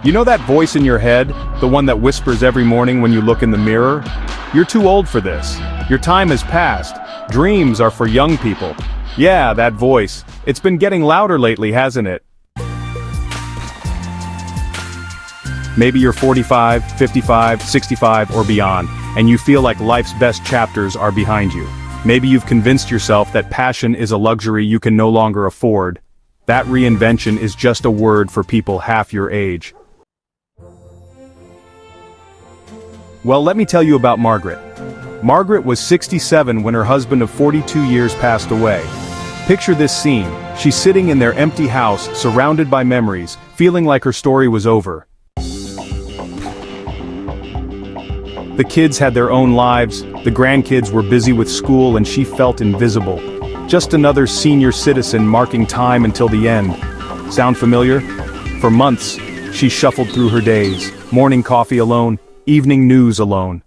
You know that voice in your head, the one that whispers every morning when you look in the mirror? You're too old for this. Your time has passed. Dreams are for young people. Yeah, that voice. It's been getting louder lately, hasn't it? Maybe you're 45, 55, 65, or beyond, and you feel like life's best chapters are behind you. Maybe you've convinced yourself that passion is a luxury you can no longer afford. That reinvention is just a word for people half your age. Well, let me tell you about Margaret. Margaret was 67 when her husband of 42 years passed away. Picture this scene. She's sitting in their empty house, surrounded by memories, feeling like her story was over. The kids had their own lives, the grandkids were busy with school, and she felt invisible. Just another senior citizen marking time until the end. Sound familiar? For months, she shuffled through her days, morning coffee alone, evening news alone.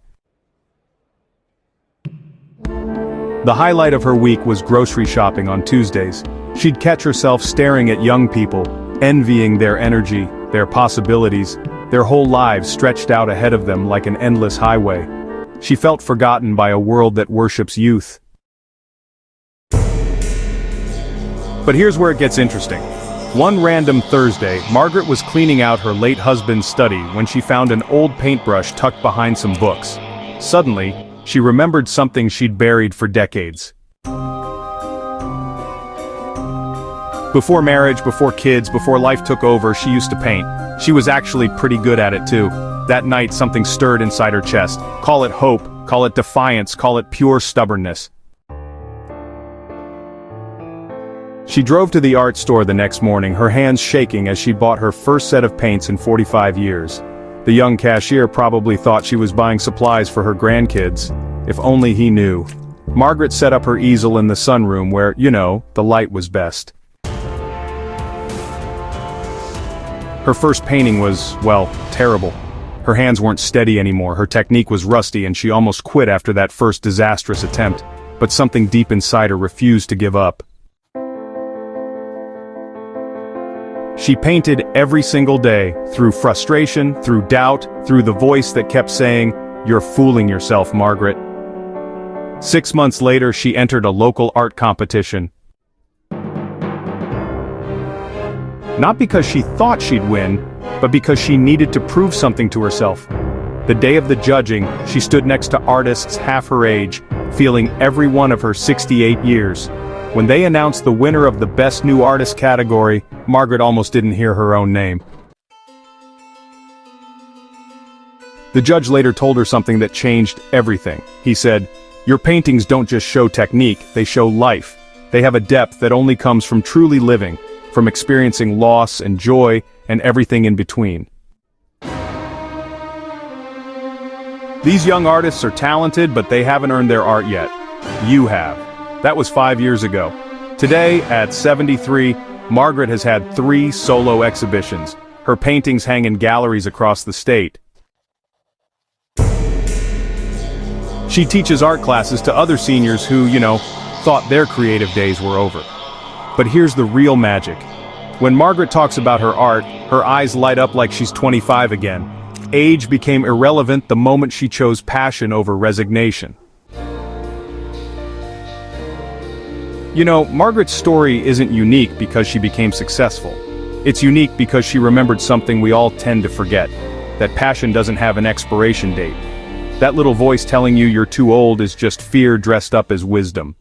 The highlight of her week was grocery shopping on Tuesdays. She'd catch herself staring at young people, envying their energy, their possibilities, their whole lives stretched out ahead of them like an endless highway. She felt forgotten by a world that worships youth. But here's where it gets interesting. One random Thursday, Margaret was cleaning out her late husband's study when she found an old paintbrush tucked behind some books. Suddenly, she remembered something she'd buried for decades. Before marriage, before kids, before life took over, she used to paint. She was actually pretty good at it too. That night, something stirred inside her chest. Call it hope, call it defiance, call it pure stubbornness. She drove to the art store the next morning, her hands shaking as she bought her first set of paints in 45 years. The young cashier probably thought she was buying supplies for her grandkids. If only he knew. Margaret set up her easel in the sunroom where, the light was best. Her first painting was, terrible. Her hands weren't steady anymore, her technique was rusty, and she almost quit after that first disastrous attempt. But something deep inside her refused to give up. She painted every single day, through frustration, through doubt, through the voice that kept saying, "You're fooling yourself, Margaret." 6 months later, she entered a local art competition. Not because she thought she'd win, but because she needed to prove something to herself. The day of the judging, she stood next to artists half her age, feeling every one of her 68 years. When they announced the winner of the Best New Artist category, Margaret almost didn't hear her own name. The judge later told her something that changed everything. He said, "Your paintings don't just show technique, they show life. They have a depth that only comes from truly living, from experiencing loss and joy and everything in between." These young artists are talented, but they haven't earned their art yet. You have. That was 5 years ago. Today, at 73, Margaret has had 3 solo exhibitions. Her paintings hang in galleries across the state. She teaches art classes to other seniors who, thought their creative days were over. But here's the real magic. When Margaret talks about her art, her eyes light up like she's 25 again. Age became irrelevant the moment she chose passion over resignation. Margaret's story isn't unique because she became successful. It's unique because she remembered something we all tend to forget, that passion doesn't have an expiration date. That little voice telling you you're too old is just fear dressed up as wisdom.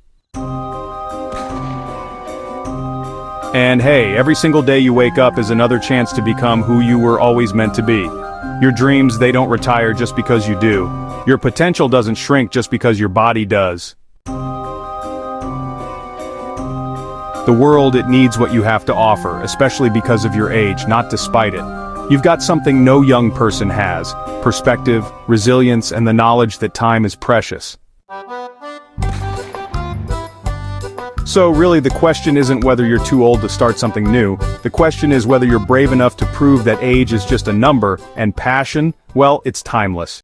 And hey, every single day you wake up is another chance to become who you were always meant to be. Your dreams, they don't retire just because you do. Your potential doesn't shrink just because your body does. The world, it needs what you have to offer, especially because of your age, not despite it. You've got something no young person has: perspective, resilience, and the knowledge that time is precious. So really, the question isn't whether you're too old to start something new. The question is whether you're brave enough to prove that age is just a number, and passion, well, it's timeless.